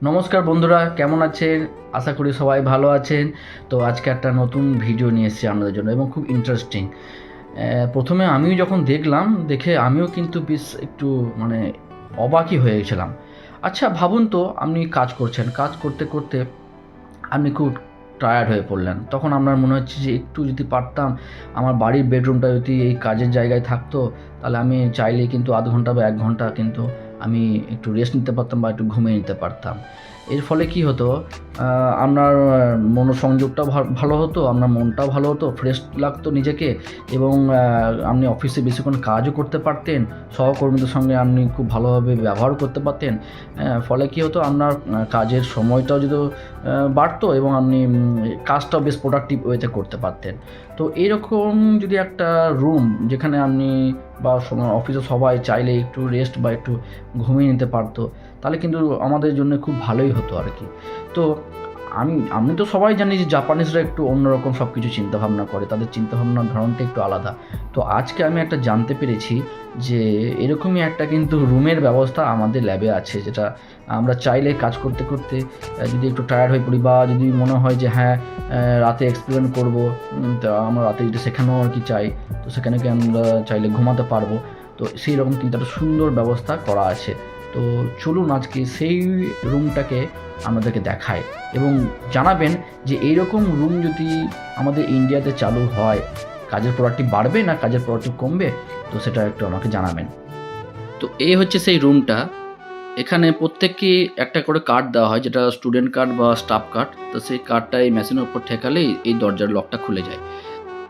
নমস্কার বন্ধুরা, কেমন আছেন? আশা করি সবাই ভালো আছেন। তো আজকে একটা নতুন ভিডিও নিয়ে এসেছি আপনাদের জন্য এবং খুব ইন্টারেস্টিং। প্রথমে আমিও যখন দেখলাম, দেখে আমিও কিন্তু বেশ একটু মানে অবাকই হয়ে গেছিলাম। আচ্ছা ভাবুন তো, আপনি কাজ করছেন, কাজ করতে করতে আপনি খুব টায়ার্ড হয়ে পড়লেন। তখন আপনার মনে হচ্ছে যে একটু যদি পারতাম, আমার বাড়ির বেডরুমটা যদি এই কাজের জায়গায় থাকতো, তাহলে আমি চাইলেই কিন্তু আধ ঘন্টা বা ১ ঘন্টা কিন্তু আমি একটু রেস্ট নিতে পারতাম বা একটু ঘুমিয়ে নিতে পারতাম। এর ফলে কি হতো, আপনার মনোসংযোগটাও ভালো হতো, আপনার মনটাও ভালো হতো, ফ্রেশ লাগতো নিজেকে এবং আপনি অফিসে বেশিক্ষণ কাজও করতে পারতেন। সহকর্মীদের সঙ্গে আপনি খুব ভালোভাবে ব্যবহার করতে পারতেন। ফলে কি হতো, আপনার কাজের সময়টাও যদি বাড়তো এবং আপনি কাজটাও বেশ প্রোডাক্টিভ ওয়েতে করতে পারতেন। তো এইরকম যদি একটা রুম, যেখানে আপনি বা অফিসে সবাই চাইলে একটু রেস্ট বা একটু ঘুমিয়ে নিতে পারতো, তাহলে কিন্তু আমাদের জন্য খুব ভালোই হতো আর কি। তো আমি তো সবাই জানি যে জাপানিজরা একটু অন্যরকম সব কিছু চিন্তাভাবনা করে, তাদের চিন্তাভাবনার ধরনটা একটু আলাদা। তো আজকে আমি একটা জানতে পেরেছি যে এরকমই একটা কিন্তু রুমের ব্যবস্থা আমাদের ল্যাবে আছে, যেটা আমরা চাইলে কাজ করতে করতে যদি একটু টায়ার্ড হয়ে পড়ি বা যদি মনে হয় যে হ্যাঁ, রাতে এক্সপেরিমেন্ট করবো, তো আমরা রাতে যেটা শেখানো আর কি চাই, তো সেখানে কি আমরা চাইলে ঘুমাতে পারবো। তো সেই রকম কিন্তু একটা সুন্দর ব্যবস্থা করা আছে। তো চলুন আজকে সেই রুমটাকে আপনাদেরকে দেখাই এবং জানাবেন যে এইরকম রুম যদি আমাদের ইন্ডিয়াতে চালু হয়, কাজের প্রোডাক্টিভ বাড়বে না কাজের প্রোডাক্টিভ কমবে, তো সেটা একটু আমাকে জানাবেন। তো এই হচ্ছে সেই রুমটা। এখানে প্রত্যেককেই একটা করে কার্ড দেওয়া হয়, যেটা স্টুডেন্ট কার্ড বা স্টাফ কার্ড। তো সেই কার্ডটা এই মেশিনের উপর ঠেকালেই এই দরজার লকটা খুলে যায়।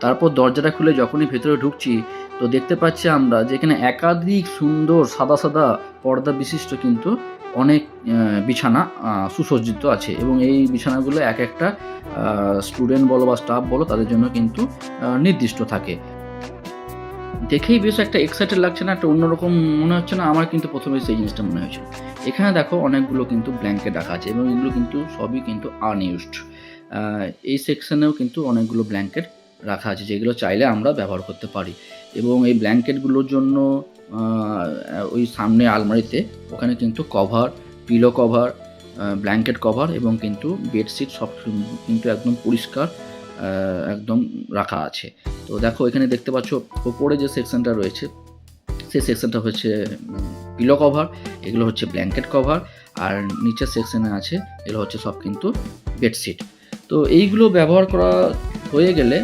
তারপর দরজাটা খুলে যখনই ভেতরে ঢুকছি, তো দেখতে পাচ্ছি আমরা যে এখানে একাধিক সুন্দর সাদা সাদা পর্দা বিশিষ্ট কিন্তু অনেক বিছানা সুসজ্জিত আছে এবং এই বিছানাগুলো এক একটা স্টুডেন্ট বলো বা স্টাফ বলো, তাদের জন্য কিন্তু নির্দিষ্ট থাকে। দেখেই বেশ একটা এক্সাইটেড লাগছে না? একটা অন্যরকম মনে হচ্ছে না? আমার কিন্তু ১ম এ সেই জিনিসটা মনে হয়েছিল। এখানে দেখো অনেকগুলো কিন্তু ব্ল্যাঙ্কেট রাখা আছে এবং এগুলো কিন্তু সবই কিন্তু আনইউজড। আ এই সেকশনেও কিন্তু অনেকগুলো ব্ল্যাঙ্কেট রাখা আছে, যেগুলো চাইলে আমরা ব্যবহার করতে পারি এবং এই ব্ল্যাঙ্কেটগুলোর জন্য আ ওই সামনে আলমারিতে ওখানে কিন্তু cover, pillow cover, blanket cover এবং কিন্তু বেডশিট সব কিন্তু একদম পরিষ্কার একদম রাখা আছে। তো দেখো এখানে দেখতে পাচ্ছ ওপরে যে সেকশনটা রয়েছে, সেই সেকশনটা হচ্ছে পিলো কভার, এগুলো হচ্ছে ব্ল্যাঙ্কেট কভার, আর নিচের সেকশনে আছে এগুলো হচ্ছে সব কিন্তু বেডশিট। তো এইগুলো ব্যবহার করা হয়ে গেলে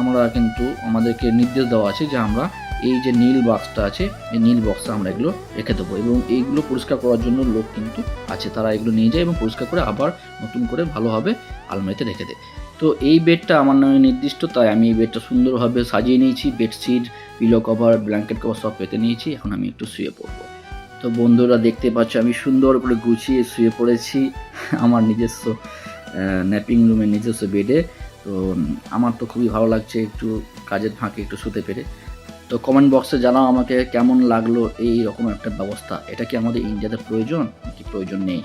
আমরা কিন্তু আমাদেরকে নির্দেশ দেওয়া আছে যে আমরা এই যে নীল বাক্সটা আছে, এই নীল বক্সে আমরা এগুলো রেখে দেবো এবং এইগুলো পরিষ্কার করার জন্য লোক কিন্তু আছে, তারা এগুলো নিয়ে যায় এবং পরিষ্কার করে আবার নতুন করে ভালোভাবে আলমারিতে রেখে দেয়। তো এই বেডটা আমার নামে নির্দিষ্ট, তাই আমি এই বেডটা সুন্দরভাবে সাজিয়ে নিয়েছি। Bedsheet, pillow cover, blanket cover সব পেতে নিয়েছি। এখন আমি একটু শুয়ে পড়বো। তো বন্ধুরা দেখতে পাচ্ছ আমি সুন্দর করে গুছিয়ে শুয়ে পড়েছি আমার নিজস্ব ন্যাপিং রুমের নিজস্ব বেডে। তো আমার তো খুবই ভালো লাগছে একটু কাজের ফাঁকে একটু শুতে পেরে। তো কমেন্ট বক্সে জানাও আমাকে কেমন লাগলো এই রকম একটা ব্যবস্থা। এটা কি আমাদের ইন্ডিয়াতে প্রয়োজন নাকি প্রয়োজন নেই?